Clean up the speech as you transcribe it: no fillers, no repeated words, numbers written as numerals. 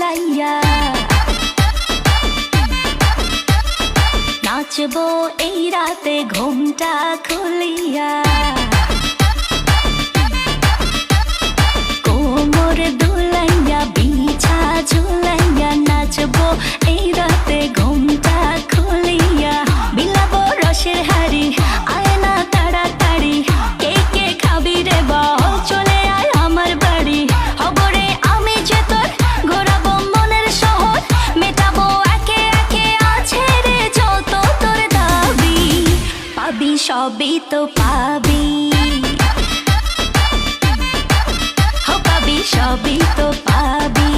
ঝুলাইয়া নাচবো এই রাতে ঘুমটা খুলিয়া কোমর দুলাইয়া বিছা ঝুলাইয়া নাচবো এই রাতে ঘুমটা খুলিয়া বিলাবো রসের হাড়ি আয় না তাড়াতাড়ি কে কে খাবি রে বল চলে আয় আমার বাড়ি হবরে আমি যে তোর ঘোরাবো মনের শহর মেটাবো একে একে আছে রে যত তোর দাবি পাবি সবই তো পাবি পাবি সবই তো পাবি